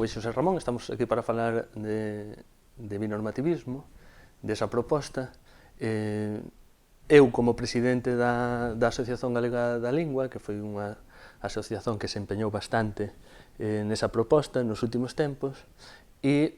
é Xosé Ramón, estamos aquí para falar de binormativismo, desa proposta. Eu, como presidente da Asociación Galega da Lingua, que foi unha asociación que se empeñou bastante nesa proposta nos últimos tempos, e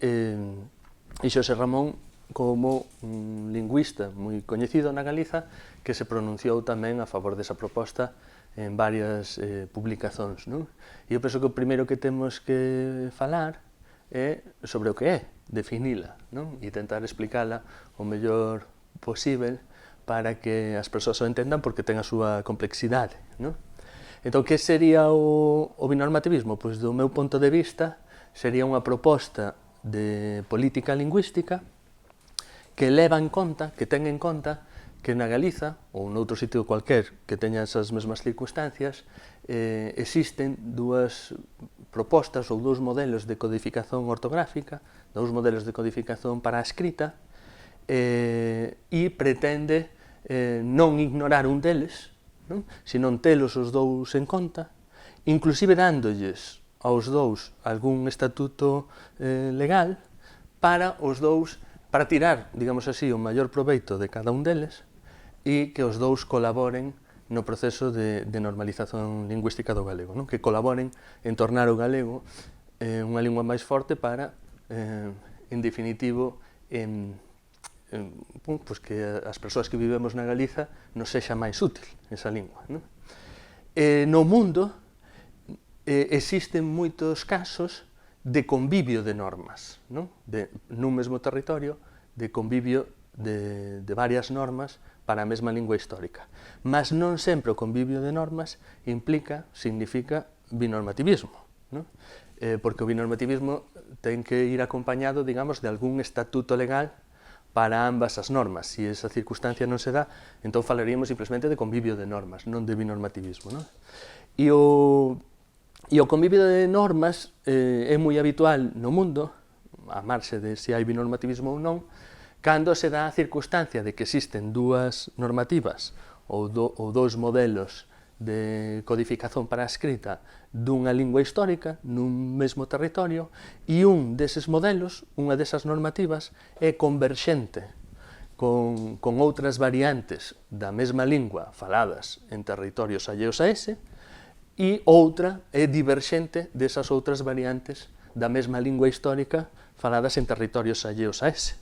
Xosé Ramón como un lingüista moi coñecido na Galiza que se pronunciou tamén a favor desa proposta en varias publicacións. E eu penso que o primeiro que temos que falar é sobre o que é, definila, e tentar explicala o mellor posible para que as persoas o entendan porque ten a súa complexidade. Entón, que sería o binormativismo? Pois, do meu punto de vista, sería unha proposta de política lingüística que leva en conta, que ten en conta que na Galiza, ou noutro sitio cualquer que teña esas mesmas circunstancias, existen dúas propostas ou dous modelos de codificación ortográfica, dous modelos de codificación para a escrita, e pretende non ignorar un deles, senón telos os dous en conta, inclusive dándolles aos dous algún estatuto legal para os dous, para tirar, digamos así, o maior proveito de cada un deles e que os dous colaboren no proceso de normalización lingüística do galego, que colaboren en tornar o galego unha lingua máis forte para, en definitivo, que as persoas que vivemos na Galiza nos sexa máis útil esa lingua. No mundo existen moitos casos de convivio de normas, nun mesmo territorio, de convivio de varias normas para a mesma lingua histórica. Mas non sempre o convivio de normas significa binormativismo, porque o binormativismo ten que ir acompañado, digamos, de algún estatuto legal para ambas as normas. Se esa circunstancia non se dá, entón falaríamos simplemente de convivio de normas, non de binormativismo. E o convivio de normas é moi habitual no mundo, a marxe de se hai binormativismo ou non, cando se dá a circunstancia de que existen dúas normativas ou dous modelos de codificación para a escrita dunha lingua histórica nun mesmo territorio e un deses modelos, unha desas normativas, é converxente con outras variantes da mesma lingua faladas en territorios alleos a ese, e outra é diverxente desas outras variantes da mesma lingua histórica faladas en territorios alleos a ese.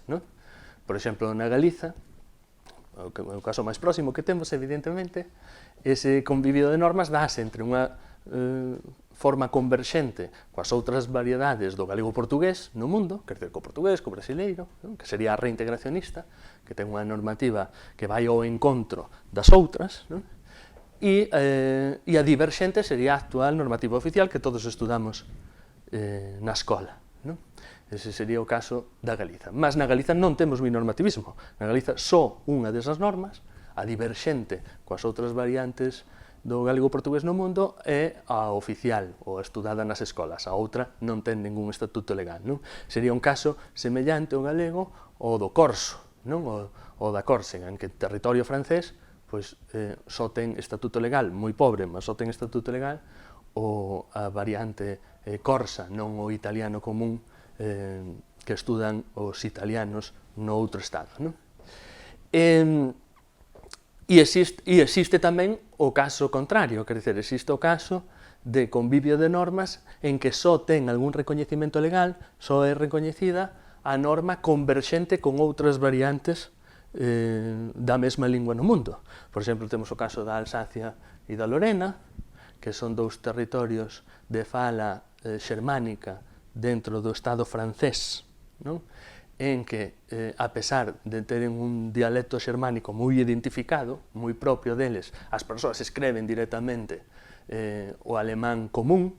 Por exemplo, na Galiza, o caso máis próximo que temos, evidentemente, ese convivio de normas dáse entre unha forma converxente coas outras variedades do galego-portugués no mundo, quer dizer, co portugués, co brasileiro, que sería a reintegracionista, que ten unha normativa que vai ao encontro das outras, e a diverxente sería a actual normativa oficial que todos estudamos na escola. Ese sería o caso da Galiza. Mas na Galiza non temos binormativismo. Na Galiza só unha desas normas, a diverxente coas outras variantes do galego-portugués no mundo, é a oficial, ou a estudada nas escolas. A outra non ten ningún estatuto legal. Sería un caso semellante ao galego ao do corso, ou da Córsega, en que territorio francés só ten estatuto legal, moi pobre, mas só ten estatuto legal, ou a variante corsa, non o italiano común, que estudan os italianos no outro estado. E existe tamén o caso contrario, quer dizer, existe o caso de convivio de normas en que só ten algún recoñecemento legal, só é recoñecida a norma converxente con outras variantes da mesma lingua no mundo. Por exemplo, temos o caso da Alsacia e da Lorena, que son dous territorios de fala xermánica dentro do Estado francés, en que, a pesar de teren un dialecto xermánico moi identificado, moi propio deles, as persoas escreven directamente o alemán común,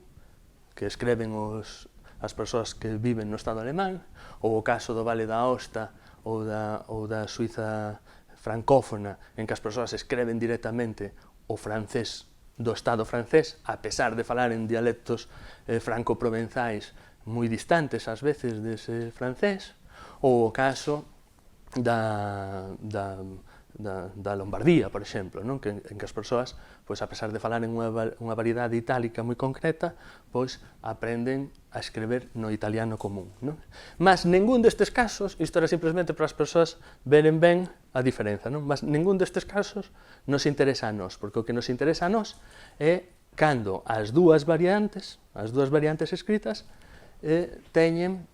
que escreven as persoas que viven no Estado alemán, ou o caso do Vale da Aosta ou da Suiza francófona, en que as persoas escreven directamente o francés do Estado francés, a pesar de falar en dialectos franco-provenzais moi distantes, ás veces, dese francés, ou o caso da da Lombardía, por exemplo, non? En que as persoas, pois, a pesar de falar en unha variedade itálica moi concreta, pois, aprenden a escrever no italiano común, non? Mas ningún destes casos, isto era simplemente para as persoas veren ben a diferenza, non? Mas ningún destes casos nos interesa a nós, porque o que nos interesa a nós é cando as dúas variantes escritas, teñen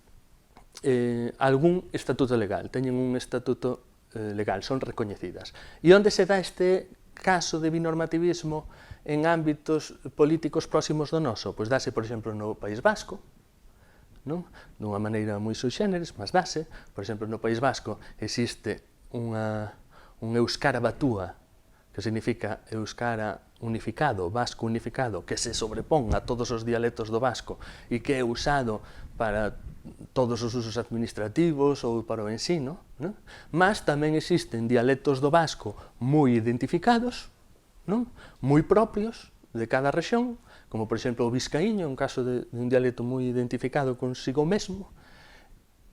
algún estatuto legal, teñen un estatuto legal, son recoñecidas. E onde se dá este caso de binormativismo en ámbitos políticos próximos do noso? Pois dáse, por exemplo, no País Vasco, non? Dunha maneira moi sui generis, mas dáse. Por exemplo, no País Vasco existe un euskara batúa, que significa euskara unificado, vasco unificado, que se sobrepón a todos os dialectos do vasco e que é usado para todos os usos administrativos ou para o ensino, non? Mas tamén existen dialectos do vasco moi identificados, non? Moi propios de cada rexión, como por exemplo o vizcaíño, un caso de un dialecto moi identificado consigo mesmo,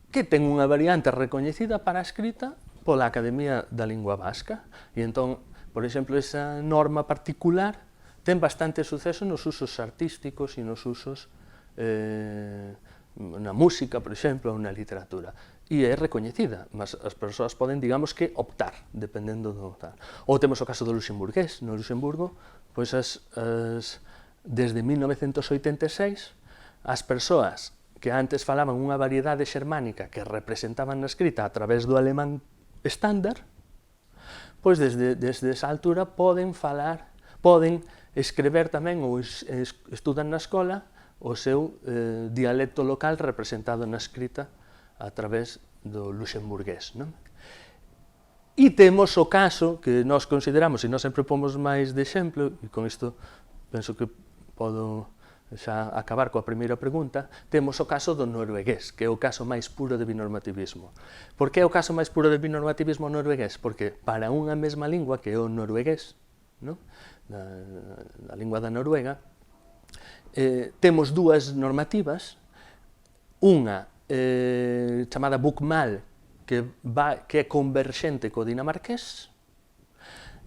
que ten unha variante recoñecida para a escrita pola Academia da Lingua Vasca. E entón, por exemplo, esa norma particular ten bastante suceso nos usos artísticos e nos usos na música, por exemplo, ou na literatura. E é recoñecida, mas as persoas poden, digamos que, optar, dependendo do tal. Ou temos o caso do luxemburgués. No Luxemburgo, pois desde 1986, as persoas que antes falaban unha variedade xermánica que representaban na escrita a través do alemán estándar, pois desde esa altura poden escrever tamén ou estudan na escola o seu dialecto local representado na escrita a través do luxemburgués, non? E temos o caso que nós consideramos, e nós sempre pomos máis de exemplo, e con isto penso que podo xa acabar coa primeira pregunta, temos o caso do noruegués, que é o caso máis puro de binormativismo. Por que é o caso máis puro de binormativismo noruegués? Porque para unha mesma lingua, que é o noruegués, non? Da lingua da Noruega, temos dúas normativas, unha chamada Bokmål, que é converxente co dinamarqués,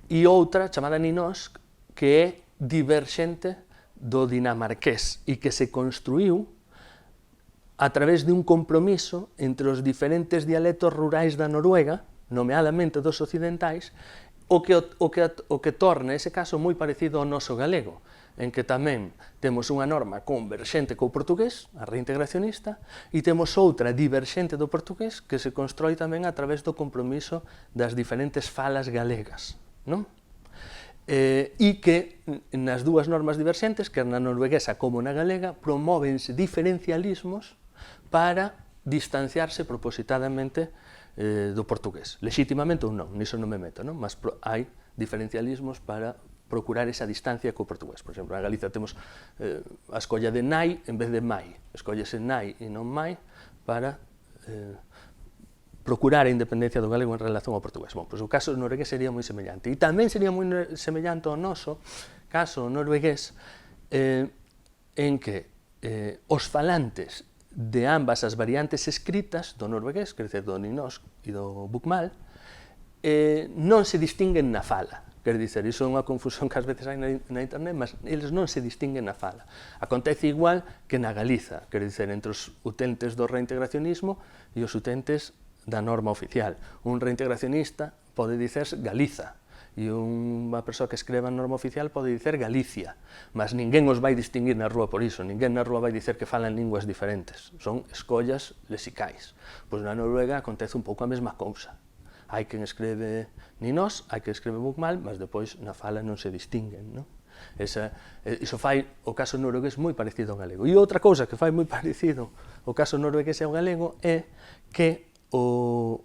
e outra chamada Nynorsk, que é diverxente do dinamarqués e que se construiu a través de un compromiso entre os diferentes dialectos rurais da Noruega, nomeadamente dos occidentais, o que torna ese caso moi parecido ao noso galego, en que tamén temos unha norma converxente co portugués, a reintegracionista, e temos outra diverxente do portugués que se constrói tamén a través do compromiso das diferentes falas galegas, non? E que nas dúas normas diverxentes, quer na norueguesa como na galega, promóvense diferencialismos para distanciarse propositadamente do portugués. Lexítimamente ou non, niso non me meto, non? Mas hai diferencialismos para procurar esa distancia co portugués. Por exemplo, na Galiza temos a escolla de nai en vez de mai. Escollese nai e non mai para procurar a independencia do galego en relación ao portugués. Bom, pois o caso noruegués sería moi semellante. E tamén sería moi semellante ao noso caso noruegués, en que os falantes de ambas as variantes escritas do noruegués, quer dizer, do nynorsk e do bokmål, non se distinguen na fala. Quer dizer, iso é unha confusión que ás veces hai na internet, mas eles non se distinguen na fala. Acontece igual que na Galiza, quer dizer, entre os utentes do reintegracionismo e os utentes da norma oficial. Un reintegracionista pode dicerse Galiza, e unha persoa que escreva a norma oficial pode dicer Galicia, mas ninguén os vai distinguir na rúa por iso, ninguén na rúa vai dicer que falan linguas diferentes, son escollas lexicais. Pois na Noruega acontece un pouco a mesma cousa. Hai quen escreve nynorsk, hai quen escreve bokmål, mas depois na fala non se distinguen, non? Iso fai o caso noruegués moi parecido ao galego. E outra cousa que fai moi parecido o caso noruegués e ao galego é que o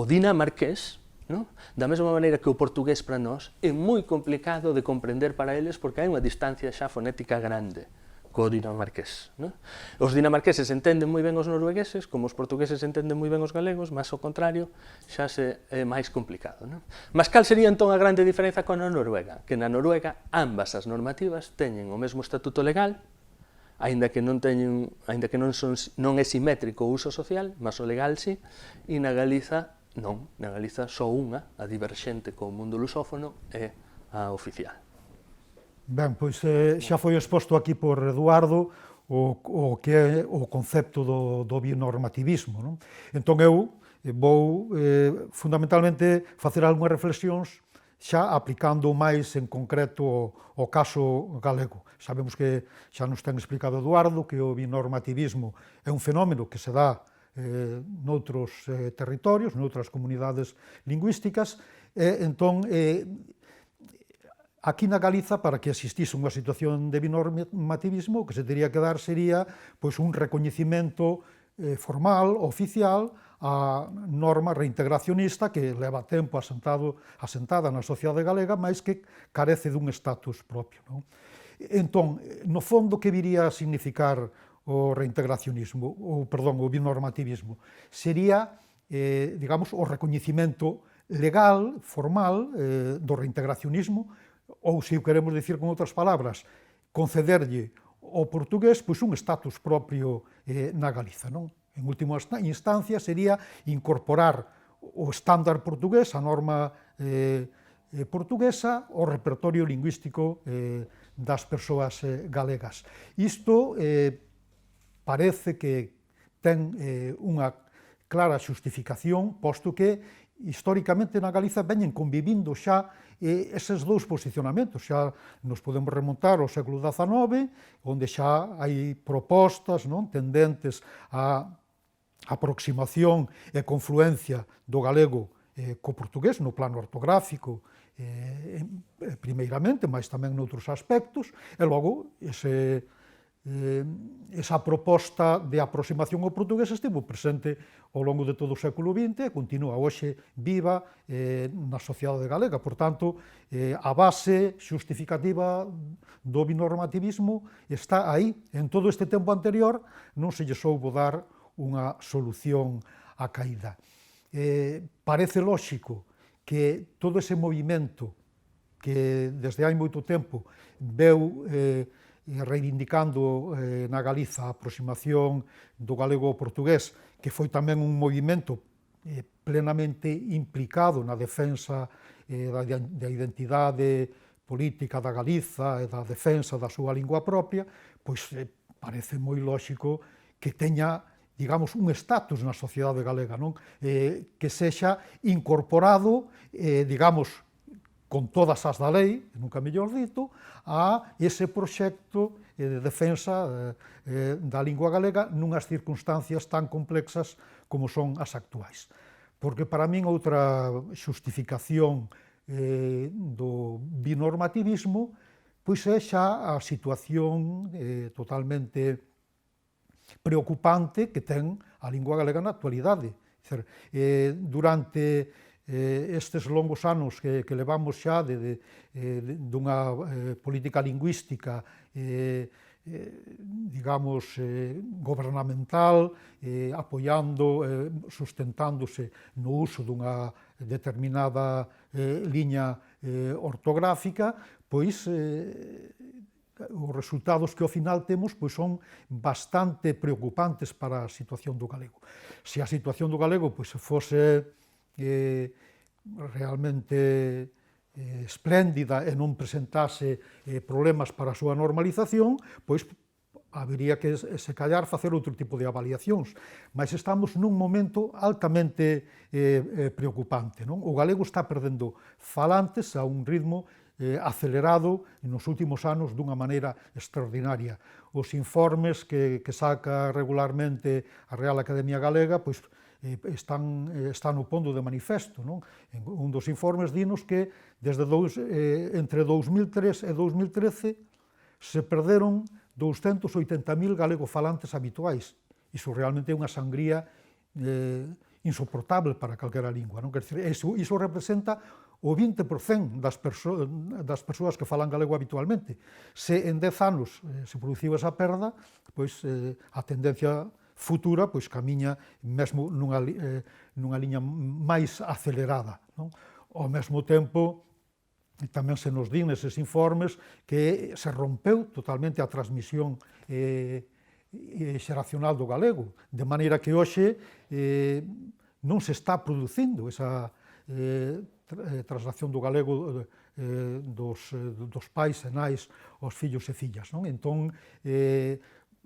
dinamarqués, non? Da mesma maneira que o portugués para nós, é moi complicado de comprender para eles porque hai unha distancia xa fonética grande co dinamarqués, non? Os dinamarqueses entenden moi ben os noruegueses, como os portugueses entenden moi ben os galegos, mas ao contrario xa é máis complicado, non? Mas cal sería entón a grande diferenza con a Noruega? Que na Noruega ambas as normativas teñen o mesmo estatuto legal, aínda que non é simétrico o uso social, mas o legal sí, e na Galiza Non, na Galiza só unha, a diverxente co mundo lusófono, é a oficial. Ben, pois xa foi exposto aquí por Eduardo o que é o concepto do binormativismo. Non? Entón eu vou fundamentalmente facer algunhas reflexións xa aplicando máis en concreto o caso galego. Sabemos que xa nos ten explicado Eduardo que o binormativismo é un fenómeno que se dá noutros territorios, noutras comunidades lingüísticas, entón aquí na Galiza, para que existise unha situación de binormativismo, o que se teria que dar sería pois, un recoñecimento formal, oficial, a norma reintegracionista que leva tempo asentada na sociedade galega, mas que carece dun estatus propio. Non? Entón, no fondo, que viría a significar o reintegracionismo, o binormativismo? Sería, digamos, o recoñecimento legal, formal, do reintegracionismo, ou, se o queremos dicir con outras palabras, concederlle ao portugués pois, un estatus propio na Galiza. Non? En última instancia, sería incorporar o estándar portugués, a norma portuguesa, ao repertorio lingüístico das persoas galegas. Isto parece que ten unha clara xustificación, posto que históricamente na Galiza veñen convivindo xa eses dous posicionamentos. Xa nos podemos remontar ao século XIX, onde xa hai propostas non, tendentes á aproximación e confluencia do galego co portugués no plano ortográfico, primeiramente, mas tamén noutros aspectos, e logo esa proposta de aproximación ao portugués estivo presente ao longo de todo o século XX e continúa hoxe viva na sociedade galega. Por tanto, a base xustificativa do binormativismo está aí. En todo este tempo anterior non se lle soubo dar unha solución á caída. Parece lóxico que todo ese movimento que desde hai moito tempo veu reivindicando na Galiza a aproximación do galego ao portugués, que foi tamén un movimento plenamente implicado na defensa da identidade política da Galiza e da defensa da súa lingua propia, pois parece moi lóxico que teña, digamos, un estatus na sociedade galega, non? Que sexa incorporado, digamos, con todas as da lei, nunca mellor dito, a ese proxecto de defensa da lingua galega nunhas circunstancias tan complexas como son as actuais. Porque para min outra xustificación do binormativismo pois é xa a situación totalmente preocupante que ten a lingua galega na actualidade. Durante estes longos anos que levamos xa dunha política lingüística digamos gobernamental, apoiando, sustentándose no uso dunha determinada liña ortográfica, pois os resultados que ao final temos pois son bastante preocupantes para a situación do galego. Se a situación do galego pois fose realmente espléndida e non presentase problemas para a súa normalización, pois habería que, se callar, facer outro tipo de avaliacións. Mas estamos nun momento altamente preocupante. Non? O galego está perdendo falantes a un ritmo acelerado nos últimos anos dunha maneira extraordinaria. Os informes que saca regularmente a Real Academia Galega pois están no pondo de manifesto. Non? Un dos informes dinos que entre 2003 e 2013 se perderon 280.000 galego-falantes habituais. Iso realmente é unha sangría insoportable para calquera lingua. Non? Iso representa o 20% das persoas que falan galego habitualmente. Se en 10 anos se produciu esa perda, pois a tendencia futura pois camiña mesmo nunha liña máis acelerada. Non? Ao mesmo tempo, tamén se nos din neses informes que se rompeu totalmente a transmisión xeracional do galego, de maneira que hoxe non se está producindo esa traslación do galego dos pais e nais aos fillos e fillas. Non? Entón,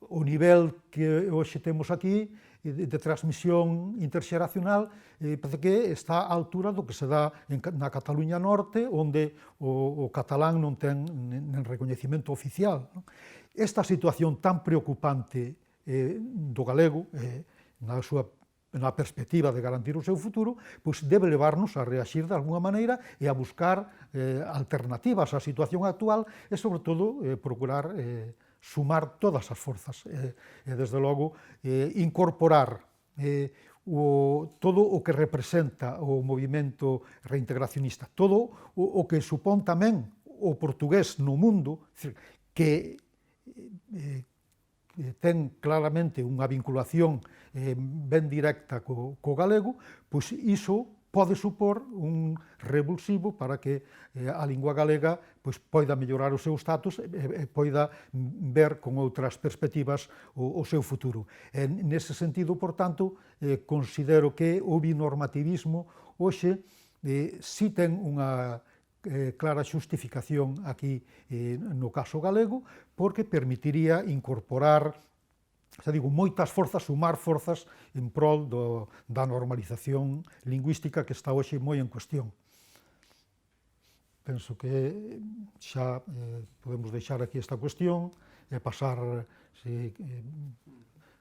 o nivel que hoxe temos aquí de transmisión interxeracional parece que está á altura do que se dá na Cataluña Norte, onde o catalán non ten nen recoñecemento oficial. Esta situación tan preocupante do galego na perspectiva de garantir o seu futuro, pois debe levarnos a reaxir de alguna maneira e a buscar alternativas á situación actual e, sobre todo, procurar sumar todas as forzas e, desde logo, incorporar todo o que representa o movimento reintegracionista, todo o que supón tamén o portugués no mundo, que ten claramente unha vinculación ben directa co galego, pois iso pode supor un revulsivo para que a lingua galega pois poida mellorar o seu status e poida ver con outras perspectivas o seu futuro. Nese sentido, por tanto, considero que o binormativismo hoxe si ten unha clara xustificación aquí no caso galego, porque permitiría incorporar moitas forzas, sumar forzas en prol da normalización lingüística que está hoxe moi en cuestión. Penso que xa podemos deixar aquí esta cuestión e pasar, se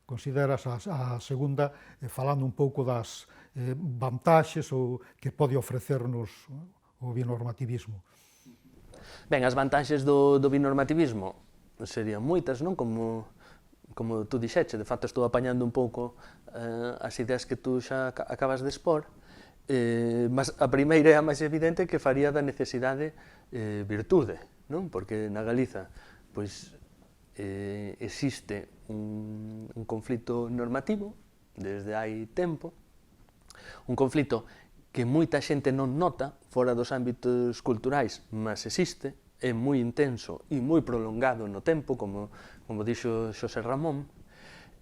consideras, a segunda, falando un pouco das vantaxes que pode ofrecernos o binormativismo. Ben, as vantaxes do binormativismo serían moitas, non? Como tú dixeche, de facto estou apañando un pouco as ideas que tú xa acabas de expor, mas a primeira e a máis evidente que faría da necesidade virtude, non? Porque na Galiza pois, existe un conflito normativo desde hai tempo, un conflito que moita xente non nota fora dos ámbitos culturais, mas existe, é moi intenso e moi prolongado no tempo, como dixo Xosé Ramón,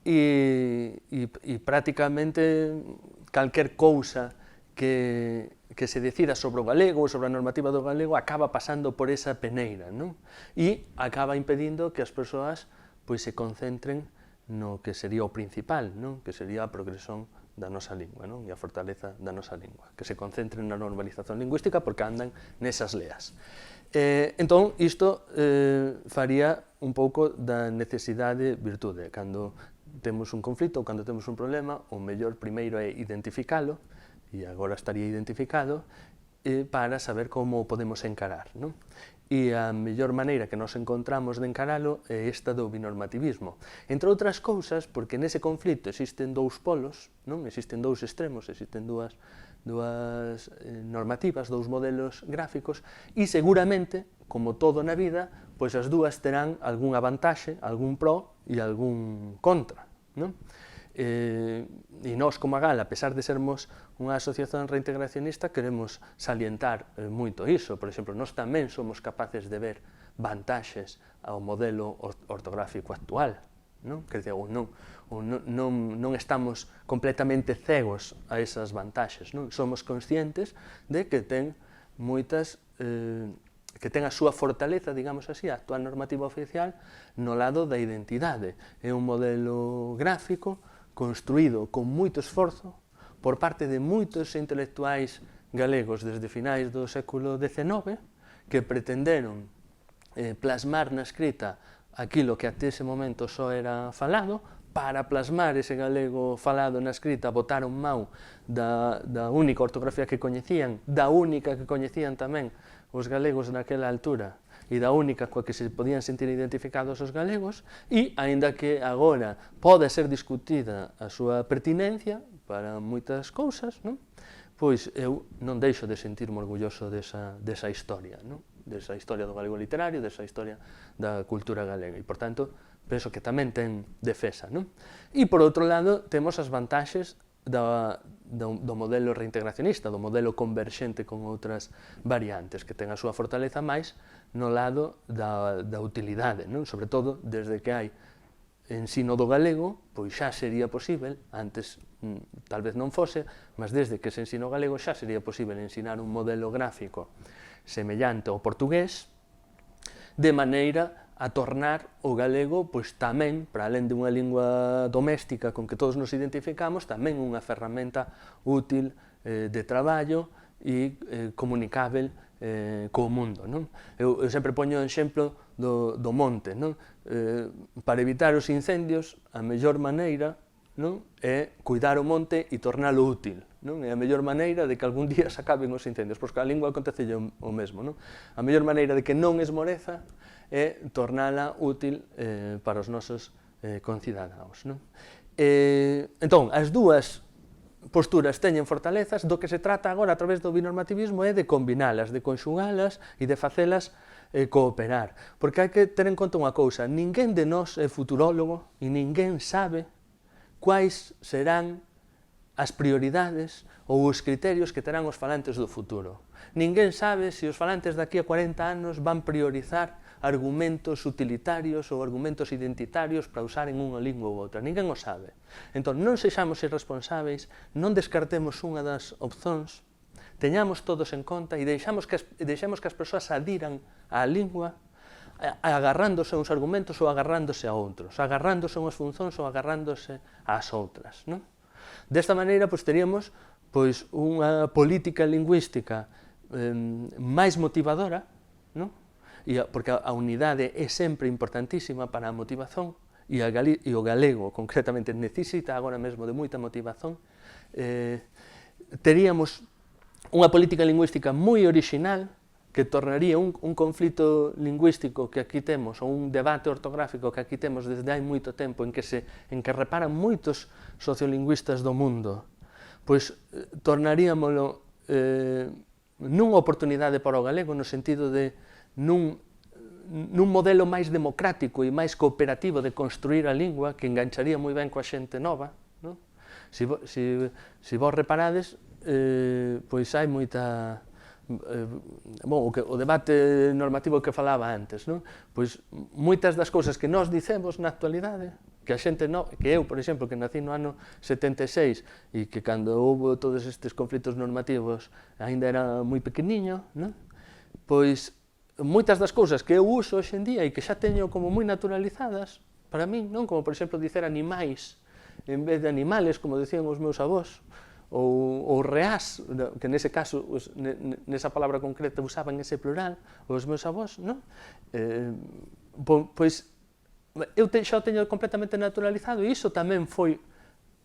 e prácticamente calquer cousa que se decida sobre o galego ou sobre a normativa do galego acaba pasando por esa peneira, non? E acaba impedindo que as persoas pois, se concentren no que sería o principal, non? Que sería a progresión da nosa lingua, non? E a fortaleza da nosa lingua, que se concentren na normalización lingüística porque andan nesas leas. Entón, isto faría un pouco da necesidade virtude. Cando temos un conflito ou cando temos un problema, o mellor primeiro é identificalo, e agora estaría identificado, para saber como o podemos encarar, non? E a mellor maneira que nos encontramos de encaralo é esta do binormativismo. Entre outras cousas, porque nese conflito existen dous polos, non? Existen dous extremos, existen dúas normativas, dous modelos gráficos, e seguramente, como todo na vida, pois as dúas terán algunha vantaxe, algún pro e algún contra, non? E nós, como a GAL, a pesar de sermos unha asociación reintegracionista, queremos salientar moito iso. Por exemplo, nós tamén somos capaces de ver vantaxes ao modelo ortográfico actual, non? Quer dizer, non estamos completamente cegos a esas vantaxes, non? Somos conscientes de que ten moitas que ten a súa fortaleza, digamos así, a actual normativa oficial no lado da identidade. É un modelo gráfico construído con moito esforzo por parte de moitos intelectuais galegos desde finais do século XIX que pretenderon plasmar na escrita aquilo que até ese momento só era falado. Para plasmar ese galego falado na escrita botaron mão da única ortografía que coñecían, da única que coñecían tamén os galegos naquela altura e da única coa que se podían sentir identificados os galegos, e, aínda que agora pode ser discutida a súa pertinencia para moitas cousas, non? Pois eu non deixo de sentirme orgulloso desa historia, non? Desa historia do galego literario, desa historia da cultura galega, e, por tanto, penso que tamén ten defesa, non? E, por outro lado, temos as vantaxes do modelo reintegracionista, do modelo converxente con outras variantes, que ten a súa fortaleza máis no lado da utilidade, non? Sobre todo, desde que hai ensino do galego, pois xa sería posible, antes tal vez non fose, mas desde que se ensino o galego xa sería posible ensinar un modelo gráfico semellante ao portugués, de maneira a tornar o galego pois tamén, para alén de unha lingua doméstica con que todos nos identificamos, tamén unha ferramenta útil de traballo e comunicável co mundo. Non? Eu sempre poño o exemplo do monte. Non? Para evitar os incendios, a mellor maneira, non, é cuidar o monte e tornalo útil. Non? É a mellor maneira de que algún día se acaben os incendios, pois que a lingua acontece o mesmo. Non? A mellor maneira de que non esmoreza é tornala útil para os nosos concidadáns. Non? Entón, as dúas posturas teñen fortalezas, do que se trata agora a través do binormativismo é de combinalas, de conxugalas e de facelas cooperar. Porque hai que ter en conta unha cousa, ninguén de nós é futurólogo e ninguén sabe quais serán as prioridades ou os criterios que terán os falantes do futuro. Ninguén sabe se os falantes daqui a 40 anos van priorizar argumentos utilitarios ou argumentos identitarios para usar en unha lingua ou outra. Ninguén o sabe. Entón, non sexamos irresponsáveis, non descartemos unha das opcións, teñamos todos en conta e deixemos que as persoas adiran á lingua agarrándose a uns argumentos ou agarrándose a outros, agarrándose a unhas funcións ou agarrándose ás outras. Non? Desta maneira, pois, teríamos unha política lingüística máis motivadora, non? Porque a unidade é sempre importantísima para a motivación e o galego, concretamente, necesita agora mesmo de moita motivación. Teríamos unha política lingüística moi original que tornaría un conflito lingüístico que aquí temos, ou un debate ortográfico que aquí temos desde hai moito tempo, en que reparan moitos sociolingüistas do mundo, pois tornaríamolo nunha oportunidade para o galego, no sentido de nun modelo máis democrático e máis cooperativo de construir a lingua, que engancharía moi ben coa xente nova. Non? Se vos reparades, pois hai moita... o debate normativo que falaba antes, non? Pois moitas das cousas que nós dicemos na actualidade, que a xente que eu, por exemplo, que nací no ano 76 e que cando houve todos estes conflitos normativos aínda era moi pequeniño, non? Pois moitas das cousas que eu uso hoxe en día e que xa teño como moi naturalizadas para min, non? Como, por exemplo, dicer animais en vez de animales, como decían os meus avós, ou reás, que nese caso, nesa palabra concreta usaban ese plural, os meus avós, non? Pois eu xa o teño completamente naturalizado e iso tamén foi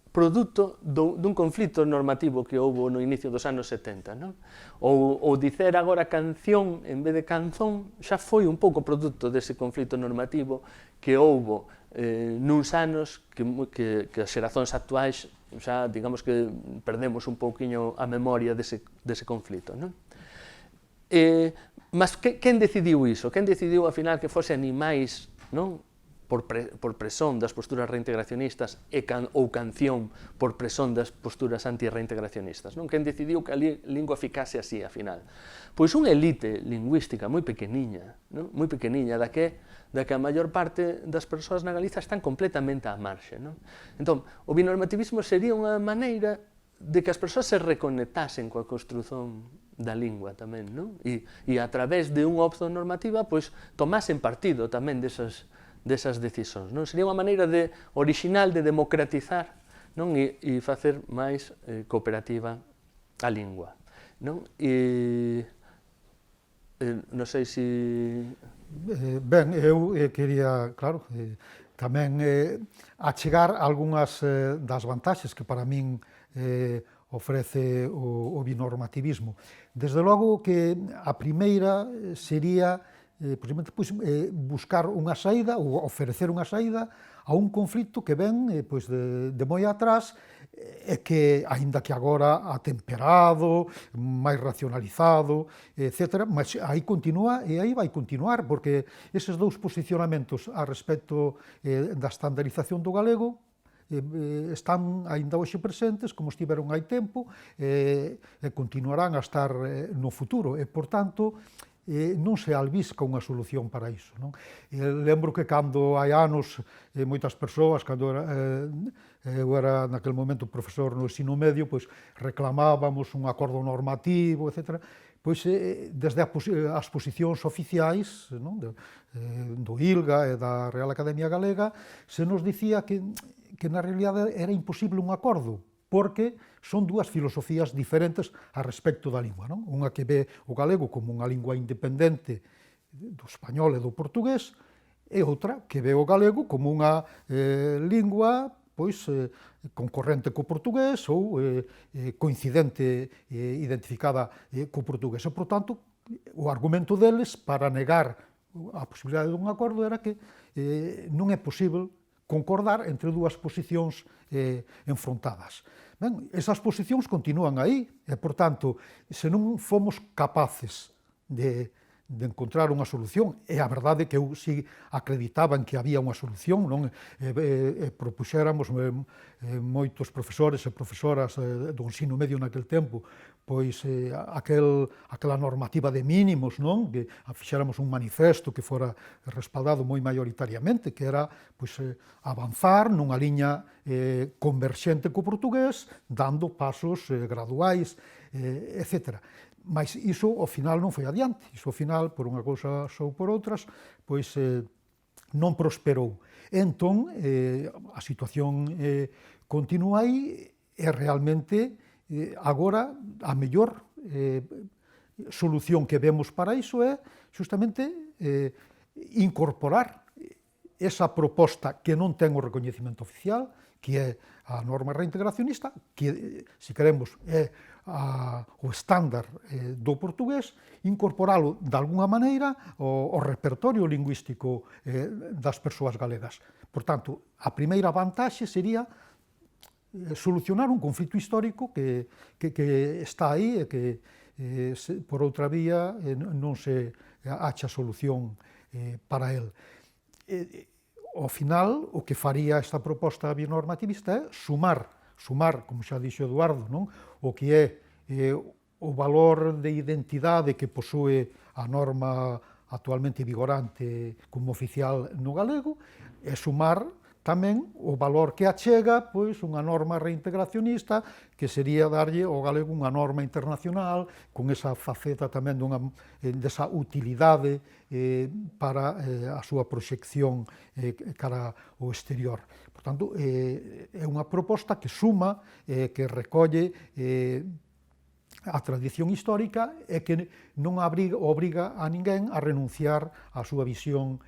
produto dun conflito normativo que houve no inicio dos anos 70, non? Ou dicer agora canción en vez de canzón xa foi un pouco produto dese conflito normativo que houve nuns anos que as xeracións actuais xa, digamos que perdemos un pouquiño a memoria dese conflito, non? Mas quen decidiu iso? Quen decidiu, ao final, que fose animais, non? Por presión das posturas reintegracionistas ou canción por presión das posturas anti-reintegracionistas. Non? Quen decidiu que a lingua ficase así, a final? Pois unha elite lingüística moi pequeniña, non? Moi pequeniña, da que a maior parte das persoas na Galiza están completamente á marxe. Non? Entón, o binormativismo sería unha maneira de que as persoas se reconectasen coa construción da lingua tamén, non? E a través de unha opción normativa, pois, tomasen partido tamén desas decisóns. Non? Sería unha maneira original de democratizar, non? E facer máis cooperativa a lingua. Non? Non sei se... Ben, eu quería, claro, tamén achegar algunhas das vantaxes que para min ofrece o binormativismo. Desde logo que a primeira sería buscar unha saída ou ofrecer unha saída a un conflito que ven de moi atrás e que, aínda que agora atemperado, máis racionalizado, etc., mas aí continúa e aí vai continuar, porque eses dous posicionamentos a respecto da estandarización do galego están aínda hoxe presentes, como estiveron hai tempo, e continuarán a estar no futuro. E, por tanto, non se albisca unha solución para iso. Non? Lembro que cando hai anos, moitas persoas, cando eu era naquele momento profesor no ensino medio, pois reclamábamos un acordo normativo, etc. Pois desde as posicións oficiais, non? Do ILGA e da Real Academia Galega, se nos dicía que na realidade era imposible un acordo, porque son dúas filosofías diferentes a respecto da lingua. Non? Unha que ve o galego como unha lingua independente do español e do portugués, e outra que ve o galego como unha lingua pois concorrente co portugués ou coincidente, identificada co portugués. E, por tanto, o argumento deles para negar a posibilidade dun acordo era que non é posible concordar entre dúas posicións enfrontadas. Ben, esas posicións continúan aí, e, por tanto, se non fomos capaces de encontrar unha solución, e a verdade que eu si acreditaba en que había unha solución, non? Propuxéramos moitos profesores e profesoras do ensino medio naquel tempo, pois aquela normativa de mínimos, non? Que fixéramos un manifesto que fora respaldado moi maioritariamente, que era pois avanzar nunha liña converxente co portugués, dando pasos graduais, etc. Mas iso, ao final, non foi adiante. Iso, ao final, por unha cousa ou por outras, pois non prosperou. Entón, a situación continúa aí e realmente agora a mellor solución que vemos para iso é justamente incorporar esa proposta que non ten o recoñecemento oficial, que é a norma reintegracionista, que, se queremos, é o estándar do portugués, incorporalo de alguna maneira ao repertorio lingüístico das persoas galegas. Por tanto, a primeira vantaxe sería solucionar un conflito histórico que está aí e que, por outra vía, non se acha solución para el. Ao final, o que faría esta proposta binormativista é sumar, como xa dixo Eduardo, non? O que é o valor de identidade que posúe a norma actualmente vigorante como oficial no galego, e sumar tamén o valor que achega pois unha norma reintegracionista, que sería darlle ao galego unha norma internacional, con esa faceta tamén desa utilidade para a súa proxección cara ao exterior. Por tanto, é unha proposta que suma, que recolle a tradición histórica e que non obriga a ninguén a renunciar á súa visión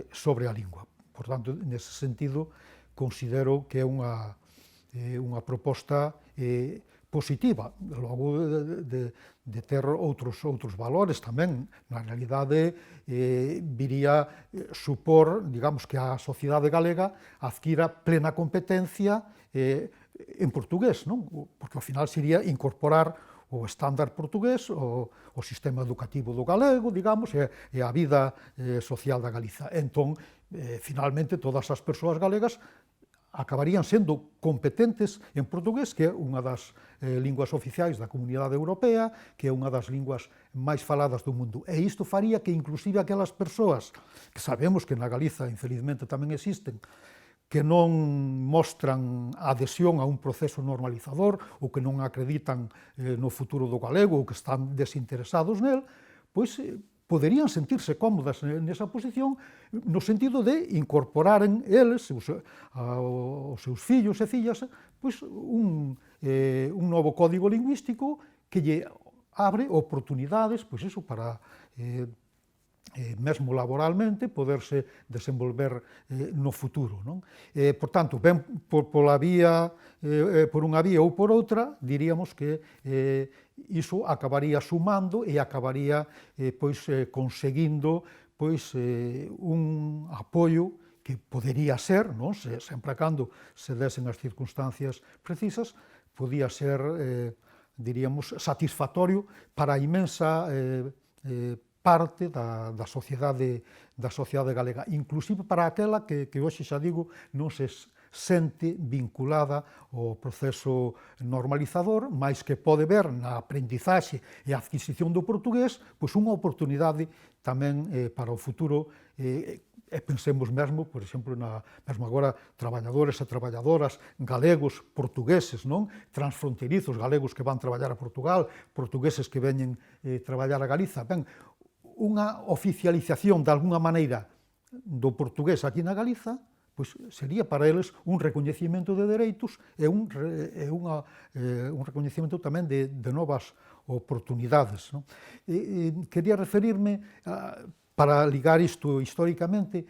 sobre a lingua. Por tanto, nese sentido, considero que é unha proposta positiva. Logo de ter outros valores tamén. Na realidade, viría supor, digamos, que a sociedade galega adquira plena competencia en portugués, non? Porque ao final sería incorporar o estándar portugués, o sistema educativo do galego, digamos, e a vida social da Galiza. Entón, finalmente, todas as persoas galegas acabarían sendo competentes en portugués, que é unha das linguas oficiais da Comunidade Europea, que é unha das linguas máis faladas do mundo. E isto faría que, inclusive, aquelas persoas que sabemos que na Galiza, infelizmente, tamén existen, que non mostran adhesión a un proceso normalizador ou que non acreditan no futuro do galego ou que están desinteresados nel, pois poderían sentirse cómodas nesa posición no sentido de incorporaren eles, os seus fillos e fillas, pois un novo código lingüístico que lle abre oportunidades, pois eso, para mesmo laboralmente, poderse desenvolver no futuro. Non? Por tanto, ben por unha vía ou por outra, diríamos que iso acabaría sumando e acabaría conseguindo un apoio que podería ser, non? Sempre a cando se desen as circunstancias precisas, podía ser, diríamos, satisfactorio para a imensa parte da sociedade galega, inclusive para aquela que hoxe, xa digo, non se sente vinculada ao proceso normalizador, mais que pode ver na aprendizaxe e adquisición do portugués pois unha oportunidade tamén para o futuro. E pensemos mesmo, por exemplo, mesmo agora, traballadores e traballadoras galegos, portugueses, non? Transfronterizos, galegos que van traballar a Portugal, portugueses que veñen traballar a Galiza. Ben, unha oficialización, de alguna maneira, do portugués aquí na Galiza, pois sería para eles un recoñecemento de dereitos e un recoñecemento tamén de novas oportunidades. Non? Quería referirme, para ligar isto históricamente,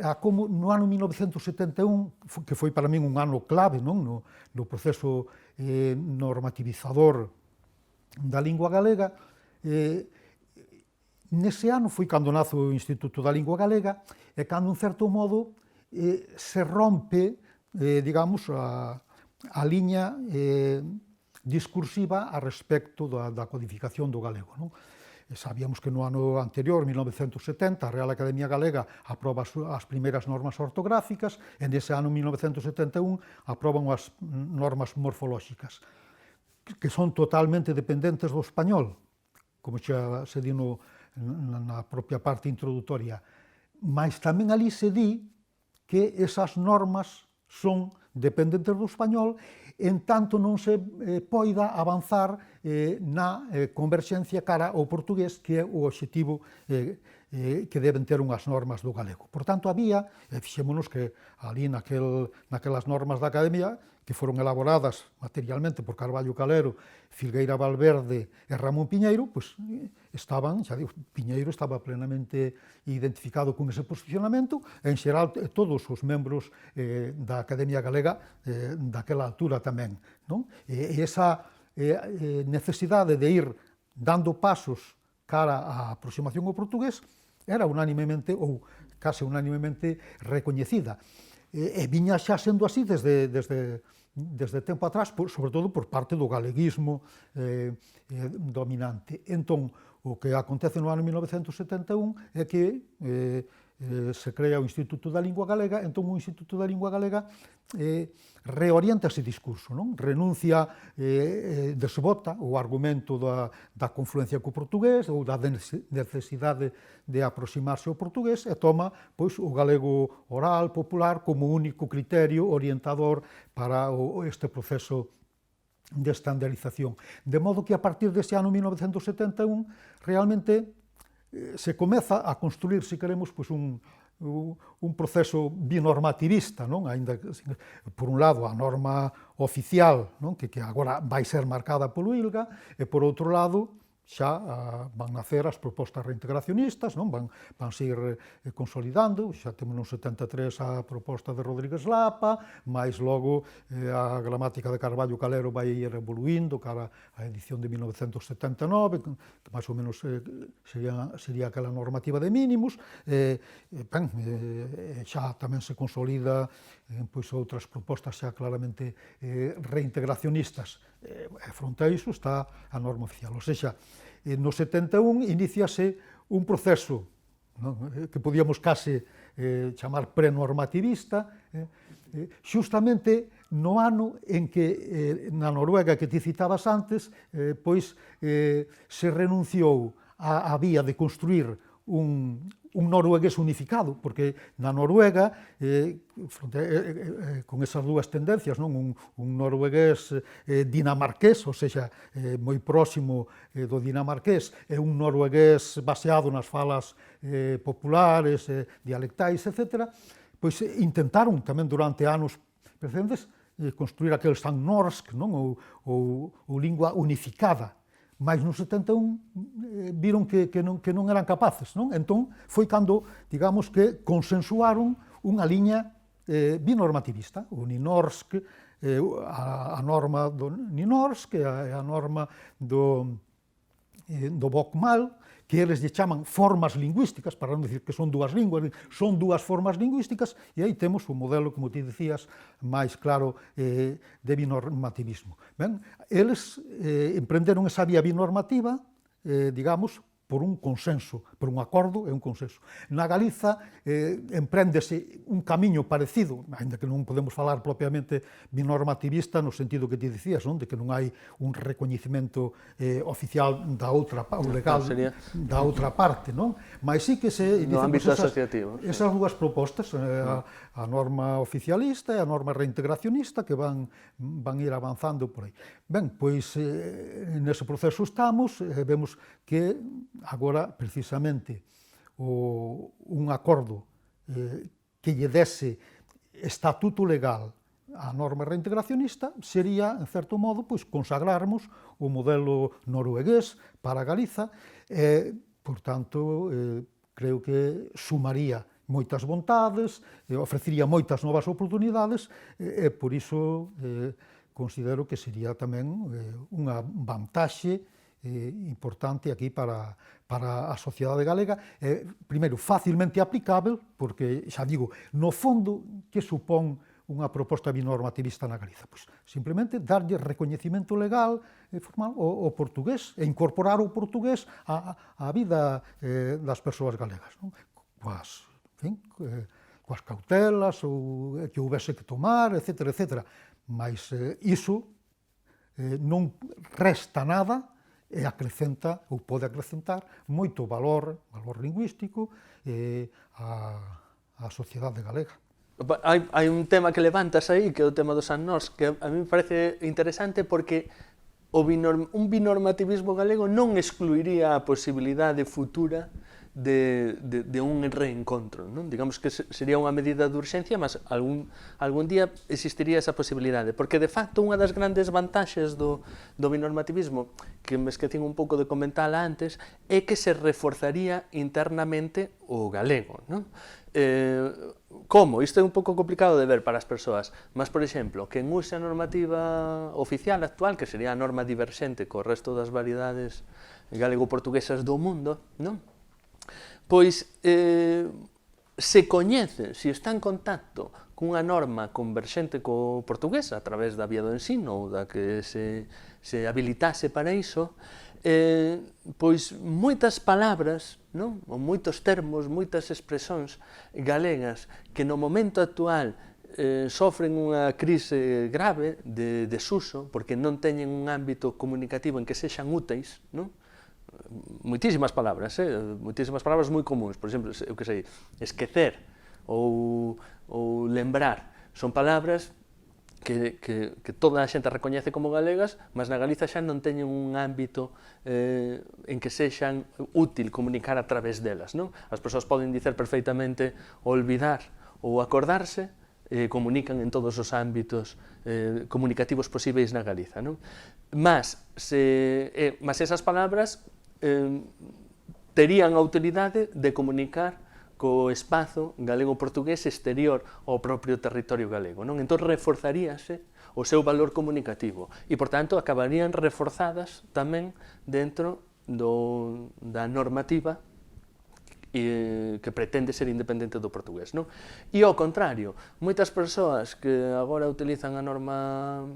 a como no ano 1971, que foi para min un ano clave, non? No proceso normativizador da lingua galega, nese ano foi cando nace o Instituto da Lingua Galega e cando, en certo modo, se rompe, digamos, a liña discursiva a respecto da codificación do galego. Non? Sabíamos que no ano anterior, 1970, a Real Academia Galega aproba as primeiras normas ortográficas e nese ano 1971 aproban as normas morfolóxicas, que son totalmente dependentes do español, como xa se di na propia parte introductoria, mas tamén ali se di que esas normas son dependentes do español en tanto non se poida avanzar na converxencia cara ao portugués, que é o obxectivo que deben ter unhas normas do galego. Por tanto, había, fixémonos que ali naquelas normas da Academia, que foron elaboradas materialmente por Carballo Calero, Filgueira Valverde e Ramón Piñeiro, pois estaban, xa digo, Piñeiro estaba plenamente identificado con ese posicionamento, e en xeral todos os membros da Academia Galega daquela altura tamén. Non? E esa necesidade de ir dando pasos cara á aproximación ao portugués era unanimemente, ou case unanimemente, recoñecida. E viña xa sendo así desde tempo atrás, sobre todo por parte do galeguismo dominante. Entón, o que acontece no ano 1971 é que se crea o Instituto da Lingua Galega. Entón, o Instituto da Lingua Galega reorienta ese discurso, non? Renuncia, desbota o argumento da confluencia co portugués ou da necesidade de aproximarse ao portugués e toma pois, o galego oral, popular, como único criterio orientador para este proceso de estandarización. De modo que a partir dese ano 1971 realmente se comeza a construir, se queremos, pois un proceso binormativista, non? Ainda que, por un lado, a norma oficial, non? Que agora vai ser marcada polo ILGA, e por outro lado, xa van nacer as propostas reintegracionistas, non? Van seguir consolidando, xa temos no 73 a proposta de Rodríguez Lapa, máis logo a gramática de Carballo Calero vai ir evoluindo cara á edición de 1979, que máis ou menos sería aquela normativa de mínimos, xa tamén se consolida pois outras propostas xa claramente reintegracionistas. Fronte a iso está a norma oficial. Ou seja, no 71 iníciase un proceso, non? Que podíamos case chamar prenormativista, xustamente no ano en que na Noruega que ti citabas antes, pois se renunciou á vía de construir un noruegués unificado, porque na Noruega, con esas dúas tendencias, non? Un noruegués dinamarqués, ou seja, moi próximo do dinamarqués, e un noruegués baseado nas falas populares, dialectais, etc., pois intentaron tamén durante anos precedentes construir aquel Sandnorsk, non? Ou lingua unificada. Mas no 71 viron que non eran capaces, non? Entón, foi cando, digamos, que consensuaron unha liña binormativista. O Nynorsk, a norma do Nynorsk, a norma do Bokmål, que eles lle chaman formas lingüísticas, para non dicir que son dúas linguas, son dúas formas lingüísticas, e aí temos o modelo, como ti dicías, máis claro de binormativismo. Ben, eles emprenderon esa vía binormativa, digamos, por un consenso, por un acordo e un consenso. Na Galiza empréndese un camiño parecido, ainda que non podemos falar propiamente binormativista no sentido que ti dicías, non? De que non hai un recoñecimento oficial da outra, o legal da outra parte, non? Mas sí que se no ámbito asociativo. Esas dúas propostas, a norma oficialista e a norma reintegracionista, que van ir avanzando por aí. Ben, pois nese proceso estamos, vemos que agora, precisamente, un acordo que lle dese estatuto legal á norma reintegracionista sería, en certo modo, pois, consagrarmos o modelo noruegués para Galiza e, por tanto, creo que sumaría moitas vontades, ofrecería moitas novas oportunidades e, por iso, considero que sería tamén unha vantaxe importante aquí para a sociedade galega, primeiro, facilmente aplicável, porque, xa digo, no fondo, que supón unha proposta binormativista na Galiza? Pois, simplemente, darlle recoñecimento legal formal ao portugués, e incorporar o portugués á vida das persoas galegas, non? Coas cautelas que houvese que tomar, etc., etc. Mas iso non resta nada e acrecenta, ou pode acrecentar, moito valor lingüístico á sociedade galega. Hai un tema que levantas aí, que é o tema dos annós, que a mí me parece interesante porque un binormativismo galego non excluiría a posibilidade futura de un reencontro, non? Digamos que sería unha medida de urxencia, mas algún día existiría esa posibilidade, porque de facto unha das grandes vantaxes do binormativismo, que me esquecín un pouco de comentala antes, é que se reforzaría internamente o galego, non? Como? Isto é un pouco complicado de ver para as persoas, mas, por exemplo, quen use a normativa oficial actual, que sería a norma diverxente co resto das variedades galego-portuguesas do mundo, non? Pois se coñece, se está en contacto cunha norma converxente co portugués a través da vía do ensino ou da que se habilitase para iso, pois moitas palabras, non? Ou moitos termos, moitas expresións galegas que no momento actual sofren unha crise grave de desuso porque non teñen un ámbito comunicativo en que sexan úteis, non? Moitísimas palabras moi comuns, por exemplo, eu que sei, esquecer ou lembrar, son palabras que toda a xente recoñece como galegas, mas na Galiza xa non teñen un ámbito en que sexan útil comunicar a través delas, non? As persoas poden dicer perfeitamente olvidar ou acordarse, comunican en todos os ámbitos comunicativos posíveis na Galiza, non? Mas esas palabras terían a utilidade de comunicar co espazo galego-portugués exterior ao propio territorio galego, non? Entón reforzaríase o seu valor comunicativo e, por tanto, acabarían reforzadas tamén dentro da normativa que pretende ser independente do portugués, non? E ao contrario, moitas persoas que agora utilizan a norma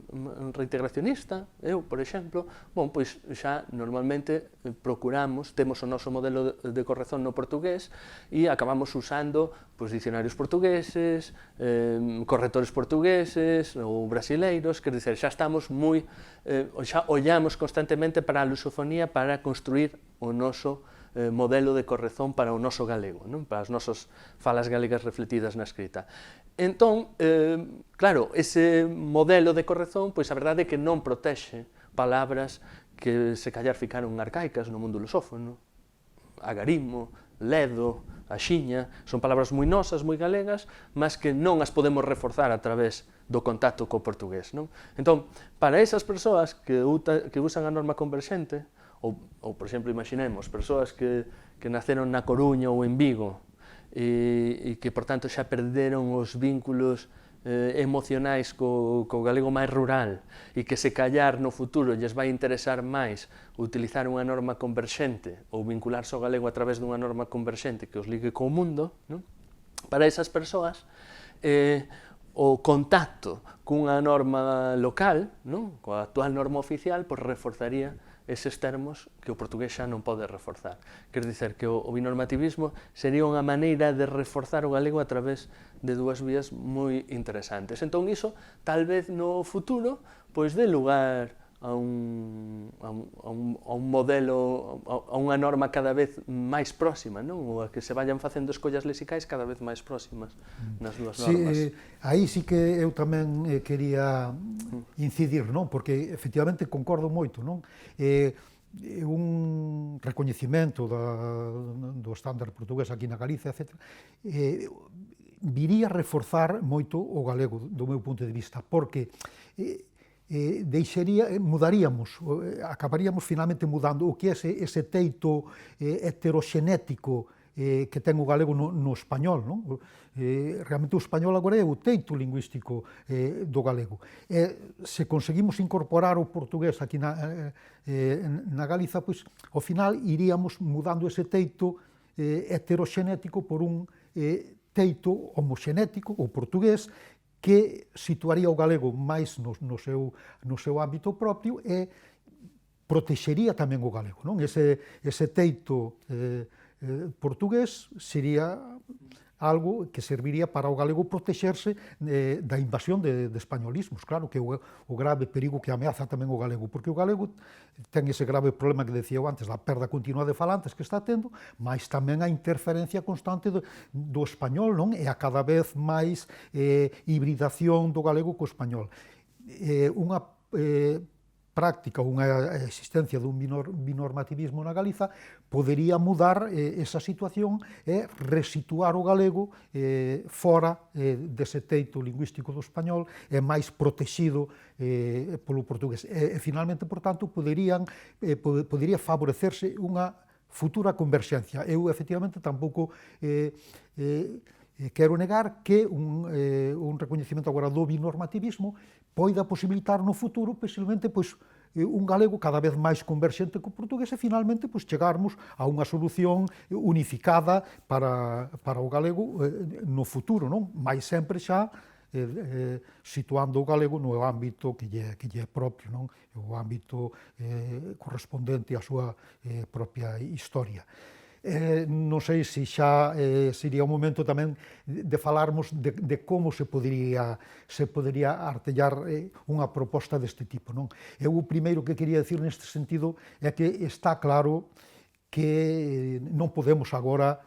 reintegracionista, eu, por exemplo, pois xa normalmente procuramos, temos o noso modelo de corrección no portugués e acabamos usando dicionarios portugueses, correctores portugueses ou brasileiros, quer dizer, xa estamos xa ollamos constantemente para a lusofonía para construir o noso modelo de corrección para o noso galego, non? Para as nosas falas galegas refletidas na escrita. Entón, claro, ese modelo de corrección, pois a verdade é que non protexe palabras que se callar ficaron arcaicas no mundo lusófono, agarimo, ledo, axiña, son palabras moi nosas, moi galegas, mas que non as podemos reforzar a través do contacto co portugués, non? Entón, para esas persoas que usan a norma converxente, ou, por exemplo, imaginemos, persoas que naceron na Coruña ou en Vigo e que, por tanto, xa perderon os vínculos emocionais co galego máis rural e que se callar no futuro lles vai interesar máis utilizar unha norma converxente ou vincularse ao galego a través dunha norma converxente que os ligue co mundo, non? Para esas persoas, o contacto cunha norma local, non? Coa actual norma oficial, reforzaría eses termos que o portugués xa non pode reforzar. Quer dizer que o binormativismo sería unha maneira de reforzar o galego a través de dúas vías moi interesantes. Entón, iso, tal vez no futuro, pois dé lugar a un modelo, a unha norma cada vez máis próxima, non? Ou a que se vayan facendo escollas lexicais cada vez máis próximas nas dúas normas. Aí sí que eu tamén quería incidir, non? Porque efectivamente concordo moito, non? Un recoñecimento do estándar portugués aquí na Galicia, etc., viría a reforzar moito o galego, do meu punto de vista, porque acabaríamos finalmente mudando o que é ese teito heteroxenético que ten o galego no español, non? Realmente o español agora é o teito lingüístico do galego. Se conseguimos incorporar o portugués aquí na Galiza, pois, ao final iríamos mudando ese teito heteroxenético por un teito homoxenético, o portugués, que situaría o galego máis no seu ámbito propio e protexería tamén o galego, non? Ese teito portugués sería algo que serviría para o galego protexerse da invasión de españolismos, claro, que é o grave perigo que ameaza tamén o galego, porque o galego ten ese grave problema que decía eu antes, da perda continua de falantes que está tendo, mas tamén a interferencia constante do español, non? E a cada vez máis hibridación do galego co español. Unha práctica, unha existencia dun binormativismo na Galiza podería mudar esa situación e resituar o galego fora dese teito lingüístico do español e máis protegido polo portugués. E finalmente, por tanto, podería favorecerse unha futura converxencia. Eu, efectivamente, tampouco quero negar que un recoñecemento agora do binormativismo poida posibilitar no futuro, posiblemente, pois, un galego cada vez máis converxente co portugués e, finalmente, pois, chegarmos a unha solución unificada para o galego no futuro, non? Mais sempre xa situando o galego no ámbito que lle é propio, non? O ámbito correspondente á súa propia historia. Non sei se xa sería o momento tamén de falarmos de como se podería artellar unha proposta deste tipo, non? Eu o primeiro que quería decir neste sentido é que está claro que non podemos agora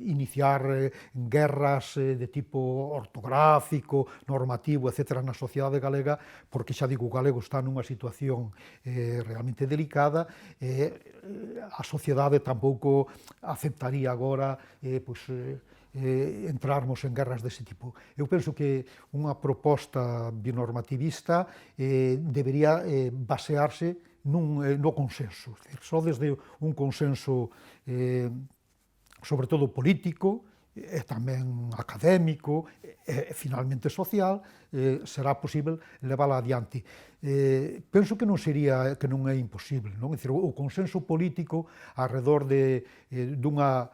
iniciar guerras de tipo ortográfico, normativo, etc. na sociedade galega, porque xa digo, o galego está nunha situación realmente delicada e a sociedade tampouco aceptaría agora entrarmos en guerras dese tipo. Eu penso que unha proposta binormativista debería basearse no consenso, só desde un consenso sobre todo político, e tamén académico, e finalmente social, será posible levála adiante. Penso que non é imposible, non? É dicir, o consenso político arredor dunha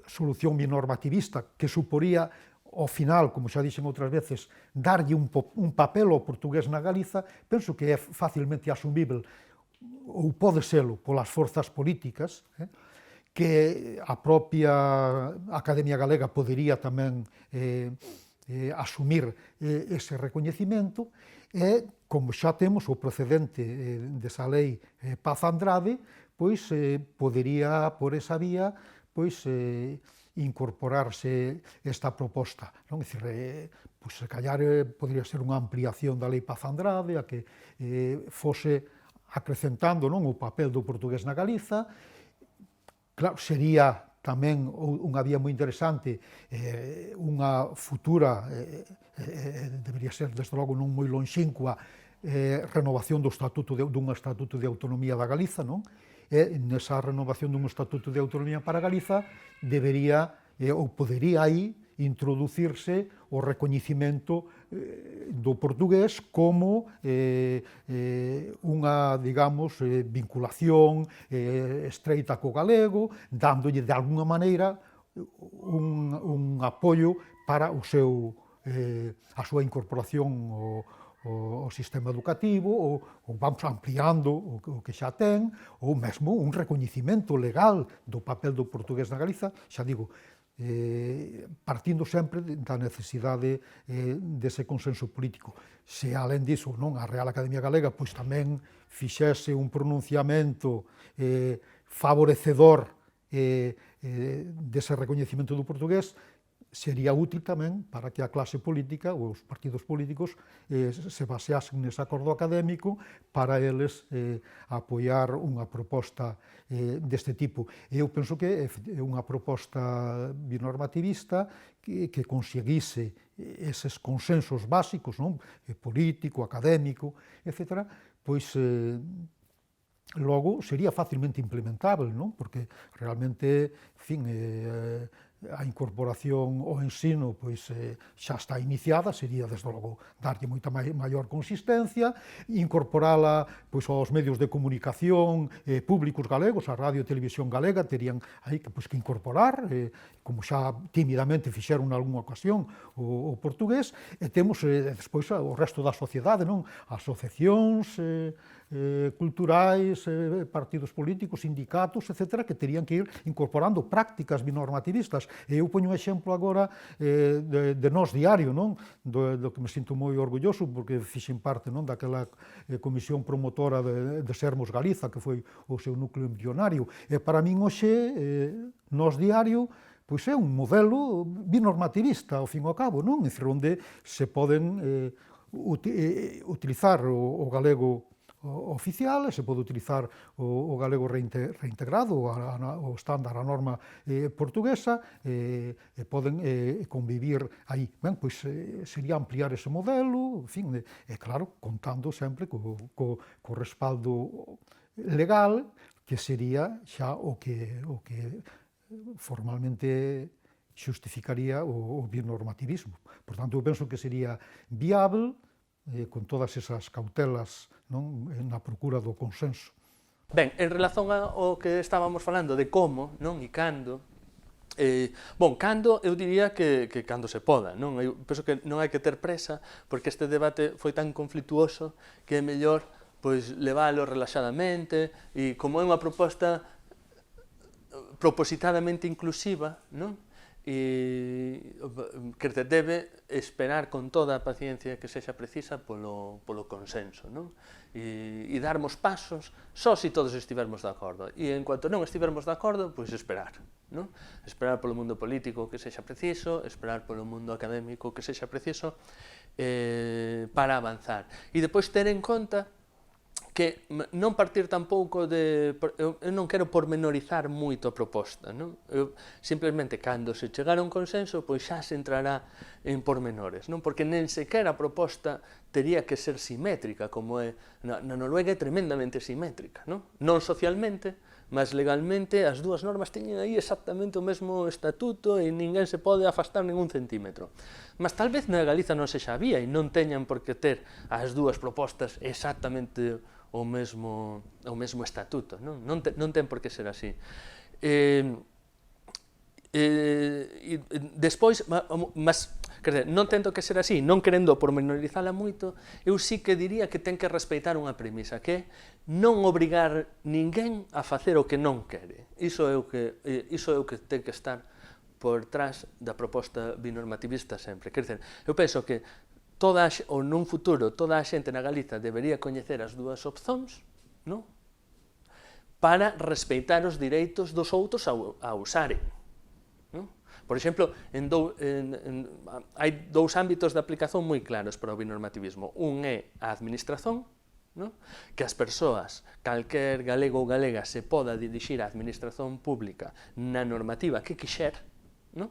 solución binormativista que suporía ao final, como xa dixen outras veces, darlle un papel ao portugués na Galiza, penso que é facilmente asumible, ou pode selo, polas forzas políticas, que a propia Academia Galega podería tamén asumir ese recoñecemento e, como xa temos o procedente desa lei Paz Andrade, pois podería, por esa vía, pois incorporarse esta proposta, non? É dicir, pois, se callar podría ser unha ampliación da lei Paz Andrade, a que fose acrecentando, non, o papel do portugués na Galiza. Claro, sería tamén unha vía moi interesante, unha futura, debería ser, desde logo, non moi lonxíncua, renovación dun estatuto de autonomía da Galiza, non? E nesa renovación dun estatuto de autonomía para Galiza debería, ou podería aí, introducirse o recoñecimento do portugués como unha, digamos, vinculación estreita co galego, dándolle de alguna maneira un apoio para a súa incorporación o sistema educativo, ou vamos ampliando o que xa ten, ou mesmo un recoñecimento legal do papel do portugués na Galiza, xa digo, partindo sempre da necesidade dese consenso político. Se, alén diso, non, a Real Academia Galega pois tamén fixese un pronunciamento favorecedor dese recoñecemento do portugués, sería útil tamén para que a clase política ou os partidos políticos se baseasen nese acordo académico para eles apoiar unha proposta deste tipo. Eu penso que é unha proposta binormativista que conseguise eses consensos básicos, non? Político, académico, etc., pois logo sería facilmente implementável, non? Porque realmente, en fin, a incorporación ao ensino pois xa está iniciada, sería desde logo darlle moita maior consistencia, incorporala pois aos medios de comunicación públicos galegos, a radio e televisión galega terían aí pois que incorporar, como xa tímidamente fixeron nalgúna ocasión o portugués, e temos despois o resto da sociedade, non? Asociacións culturais, partidos políticos, sindicatos, etc., que terían que ir incorporando prácticas binormativistas. Eu poño un exemplo agora de Nós Diario, non? Do que me sinto moi orgulloso, porque fixen parte, non, daquela comisión promotora de Sermos Galiza, que foi o seu núcleo embrionario. E para min hoxe, Nós Diario, pois é un modelo binormativista, ao fin e ao cabo, non? Onde se poden utilizar o galego oficial, se pode utilizar o galego reintegrado, o estándar, a norma portuguesa, e poden convivir aí. Ben, pois sería ampliar ese modelo, en fin, e claro, contando sempre co respaldo legal, que sería xa o que formalmente xustificaría o binormativismo. Por tanto, eu penso que sería viável, con todas esas cautelas, non, na procura do consenso. Ben, en relación ao que estábamos falando de como, non, e cando, cando, eu diría que cando se poda, non? Eu penso que non hai que ter presa, porque este debate foi tan conflituoso que é mellor pois leválo relaxadamente, e como é unha proposta propositadamente inclusiva, non? Que debe esperar con toda a paciencia que sexa precisa polo consenso, non? E darmos pasos só se todos estivermos de acordo, e en cuanto non estivermos de acordo, pois esperar, non? Esperar polo mundo político que sexa preciso, esperar polo mundo académico que sexa preciso para avanzar, e depois ter en conta que non partir tampouco de... Eu non quero pormenorizar moito a proposta, non? Eu, simplemente, cando se chegar a un consenso, pois xa se entrará en pormenores, non? Porque nen sequera a proposta tería que ser simétrica, como é... Na Noruega é tremendamente simétrica, non? Non socialmente, mas legalmente as dúas normas teñen aí exactamente o mesmo estatuto e ninguén se pode afastar ningún centímetro. Mas tal vez na Galiza non se sabía e non teñan por que ter as dúas propostas exactamente o mesmo estatuto, non? Non ten por que ser así. Despois, mas, quer dizer, non tento que ser así, non querendo pormenorizala moito, eu sí que diría que ten que respeitar unha premisa, que é non obrigar ninguén a facer o que non quere. Iso é o que ten que estar por trás da proposta binormativista sempre. Quer dizer, eu penso que ou nun futuro toda a xente na Galiza debería coñecer as dúas opcións, non? Para respeitar os direitos dos outros a usaren. Non? Por exemplo, hai dous ámbitos de aplicación moi claros para o binormativismo. Un é a administración, non? Que as persoas, calquer galego ou galega, se poda dirixir á administración pública na normativa que quixer, non?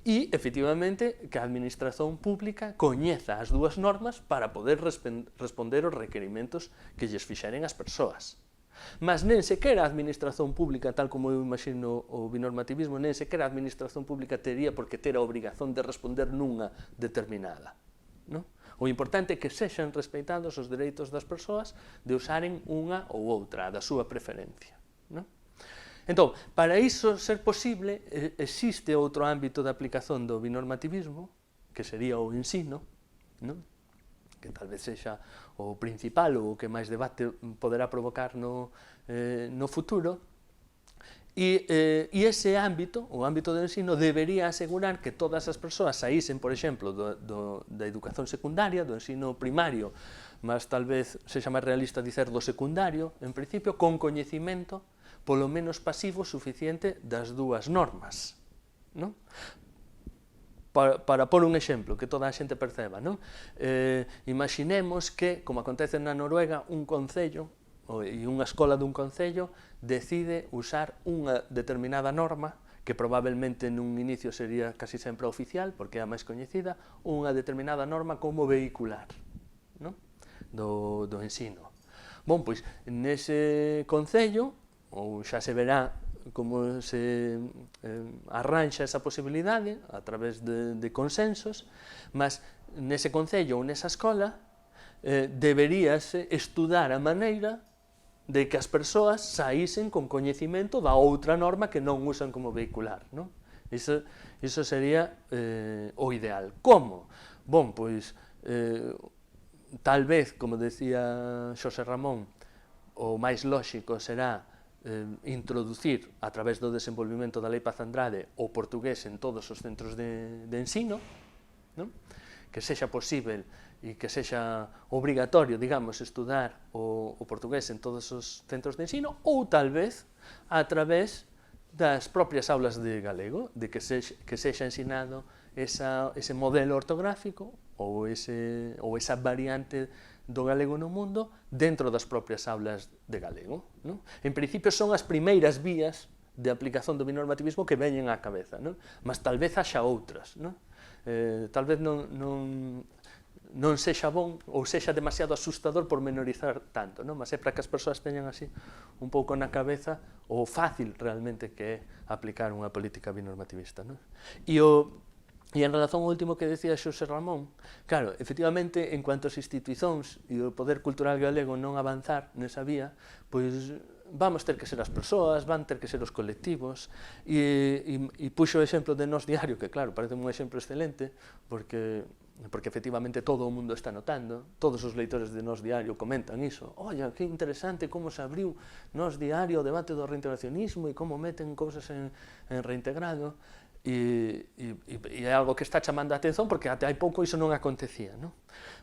E, efectivamente, que a administración pública coñeza as dúas normas para poder responder os requerimentos que lles fixeren as persoas. Mas nen sequera a administración pública, tal como eu imagino o binormativismo, nen sequera a administración pública tería por que ter a obrigación de responder nunha determinada. Non? O importante é que sexan respeitados os dereitos das persoas de usaren unha ou outra, da súa preferencia. Non? Entón, para iso ser posible, existe outro ámbito de aplicación do binormativismo, que sería o ensino, non? que tal vez sexa o principal ou o que máis debate poderá provocar no futuro, e ese ámbito, o ámbito do ensino, debería asegurar que todas as persoas saísen, por exemplo, da educación secundaria, do ensino primario, mas tal vez sexa máis realista dicer do secundario, en principio, con coñecimento, polo menos pasivo, suficiente das dúas normas, non? Para pôr un exemplo que toda a xente perceba, non? Imaginemos que, como acontece na Noruega, un concello e unha escola dun concello decide usar unha determinada norma que probablemente nun inicio sería casi sempre oficial, porque é a máis coñecida, unha determinada norma como vehicular, non? Do ensino. Bon, pois, nese concello, ou xa se verá como se arranxa esa posibilidade a través de consensos, mas nese concello ou nesa escola deberíase estudar a maneira de que as persoas saísen con coñecimento da outra norma que non usan como vehicular, non? Iso sería o ideal. Como? Bon, pois, tal vez, como decía Xosé Ramón, o máis lóxico será introducir, a través do desenvolvimento da Lei Paz Andrade, o portugués en todos os centros de ensino, non? Que sexa posible e que sexa obrigatorio, digamos, estudar o portugués en todos os centros de ensino, ou tal vez a través das propias aulas de galego, de que sexa ensinado ese modelo ortográfico ou esa variante do galego no mundo dentro das propias aulas de galego, non? En principio son as primeiras vías de aplicación do binormativismo que veñen á cabeza, non? Mas tal vez haxa outras, non? Tal vez non sexa bon ou sexa demasiado asustador por menorizar tanto, non? Mas é para que as persoas teñan así un pouco na cabeza o fácil realmente que é aplicar unha política binormativista, non? E en relación ao último que decía Xosé Ramón, claro, efectivamente, en cuanto as institucións e o poder cultural galego non avanzar nesa vía, pois vamos ter que ser as persoas, van ter que ser os colectivos, e puxo o exemplo de Nós Diario, que claro, parece un exemplo excelente, porque efectivamente todo o mundo está notando, todos os leitores de Nós Diario comentan iso, olla, que interesante como se abriu Nós Diario o debate do reintegracionismo e como meten cousas en reintegrado, e é algo que está chamando a atención porque até hai pouco iso non acontecía, non?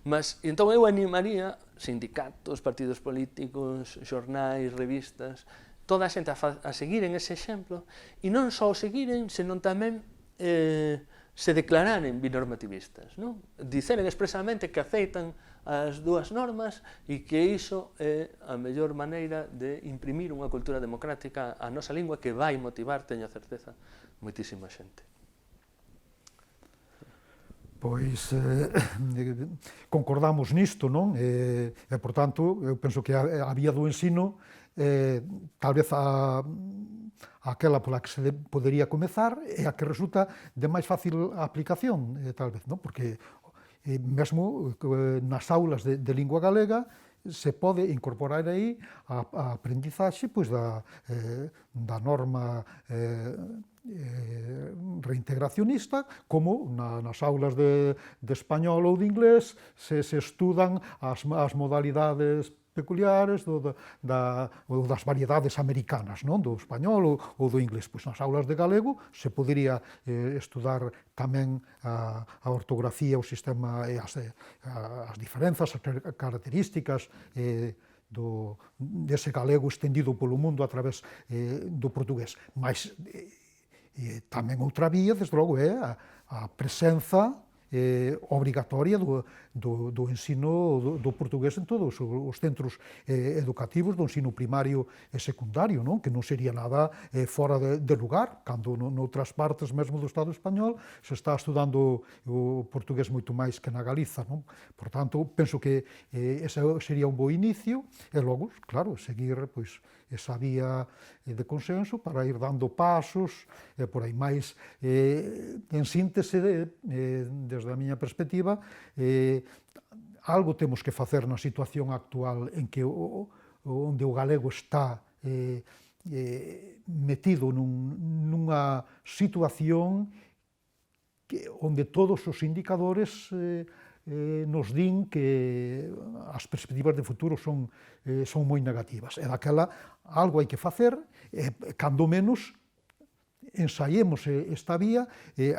Mas, entón eu animaría sindicatos, partidos políticos, xornais, revistas, toda a xente a seguiren ese exemplo, e non só o seguiren, senón tamén se declararen binormativistas, non? Diceren expresamente que aceitan as dúas normas e que iso é a mellor maneira de imprimir unha cultura democrática á nosa lingua que vai motivar, teño a certeza, moitísima xente. Pois concordamos nisto, non? E, por tanto, eu penso que a vía do ensino tal vez aquela pola que se podería comezar é a que resulta de máis fácil aplicación, tal vez, non? Porque mesmo nas aulas de lingua galega se pode incorporar aí a aprendizaxe pois, da norma reintegracionista, como nas aulas de español ou de inglés se estudan as modalidades peculiares ou das variedades americanas, non? Do español ou do inglés. Pois nas aulas de galego se podería estudar tamén a ortografía, o sistema, as diferenzas, as características dese galego estendido polo mundo a través do portugués. Mas tamén outra vía, desde logo, é a presenza obrigatoria do ensino do portugués en todos os centros educativos do ensino primario e secundario, non? Que non sería nada fora de lugar, cando noutras partes mesmo do Estado español se está estudando o portugués moito máis que na Galiza, non? Por tanto, penso que ese sería un bo inicio e logo, claro, seguir pois esa vía de consenso para ir dando pasos por aí máis. En síntese, desde a miña perspectiva, algo temos que facer na situación actual en que onde o galego está metido nunha situación onde todos os indicadores nos din que as perspectivas de futuro son moi negativas. E daquela algo hai que facer, cando menos ensaiemos esta vía,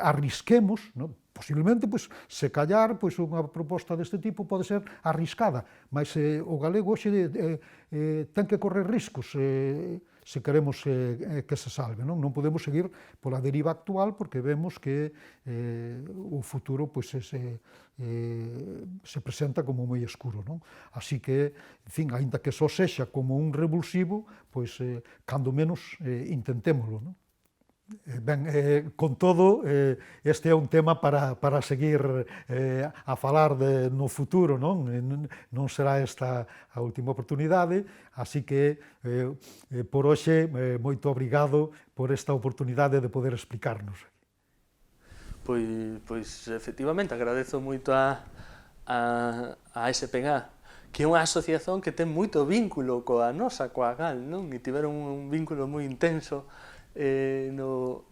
arrisquemos, non? Posiblemente, se callar, unha proposta deste tipo pode ser arriscada, mas o galego hoxe ten que correr riscos se queremos que se salve. Non podemos seguir pola deriva actual porque vemos que o futuro se presenta como moi escuro. Así que, en fin, aínda que só sexa como un revulsivo, cando menos intentémolo. Ben, con todo, este é un tema para seguir a falar no futuro, non será esta a última oportunidade, así que por hoxe moito obrigado por esta oportunidade de poder explicarnos. Pois efectivamente, agradezo moito a SPG, que é unha asociación que ten moito vínculo coa nosa, coa GAL, non? E tiveron un vínculo moi intenso no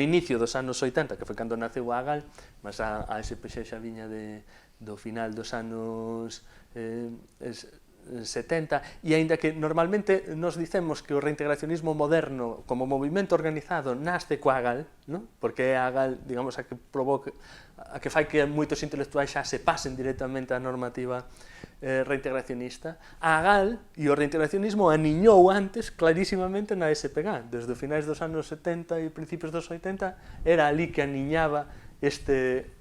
inicio dos anos 80, que foi cando naceu a GAL, mas a SPG xa viña do final dos anos 70, e aínda que normalmente nos dicemos que o reintegracionismo moderno como movimento organizado nasce coa GAL, non? Porque é a GAL, digamos, a que fai que moitos intelectuais xa se pasen directamente á normativa reintegracionista. A GAL e o reintegracionismo aniñou antes clarísimamente na SPG. Desde os finais dos anos 70 e principios dos 80 era ali que aniñaba este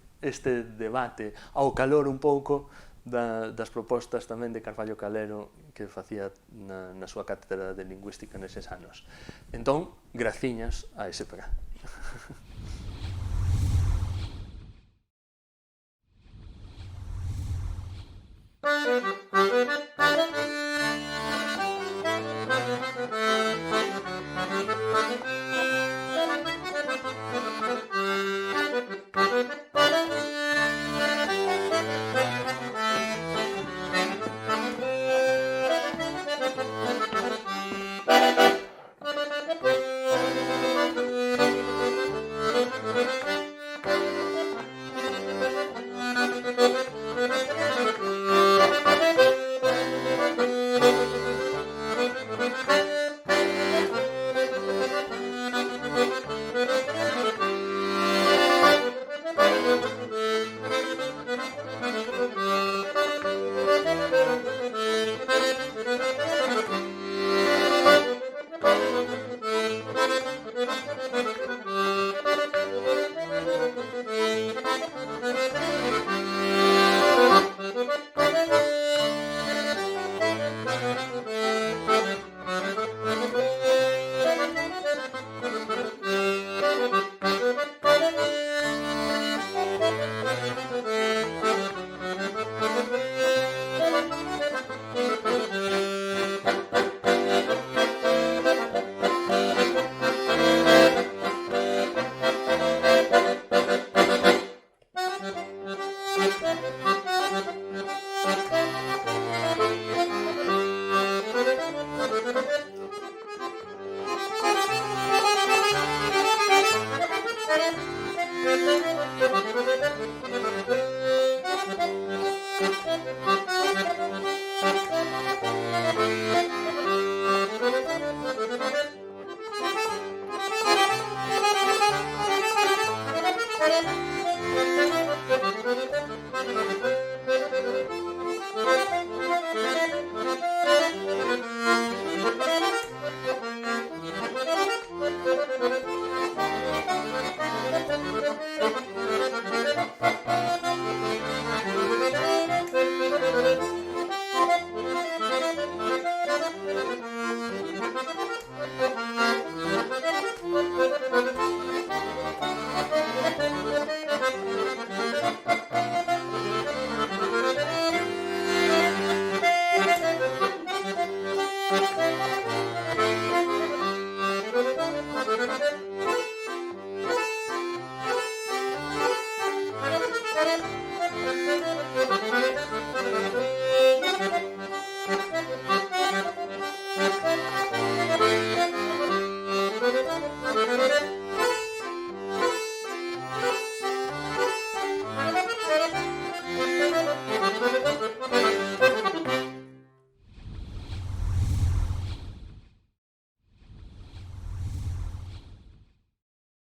debate, ao calor un pouco das propostas tamén de Carballo Calero que facía na súa cátedra de lingüística neses anos. Entón, graciñas a SPG.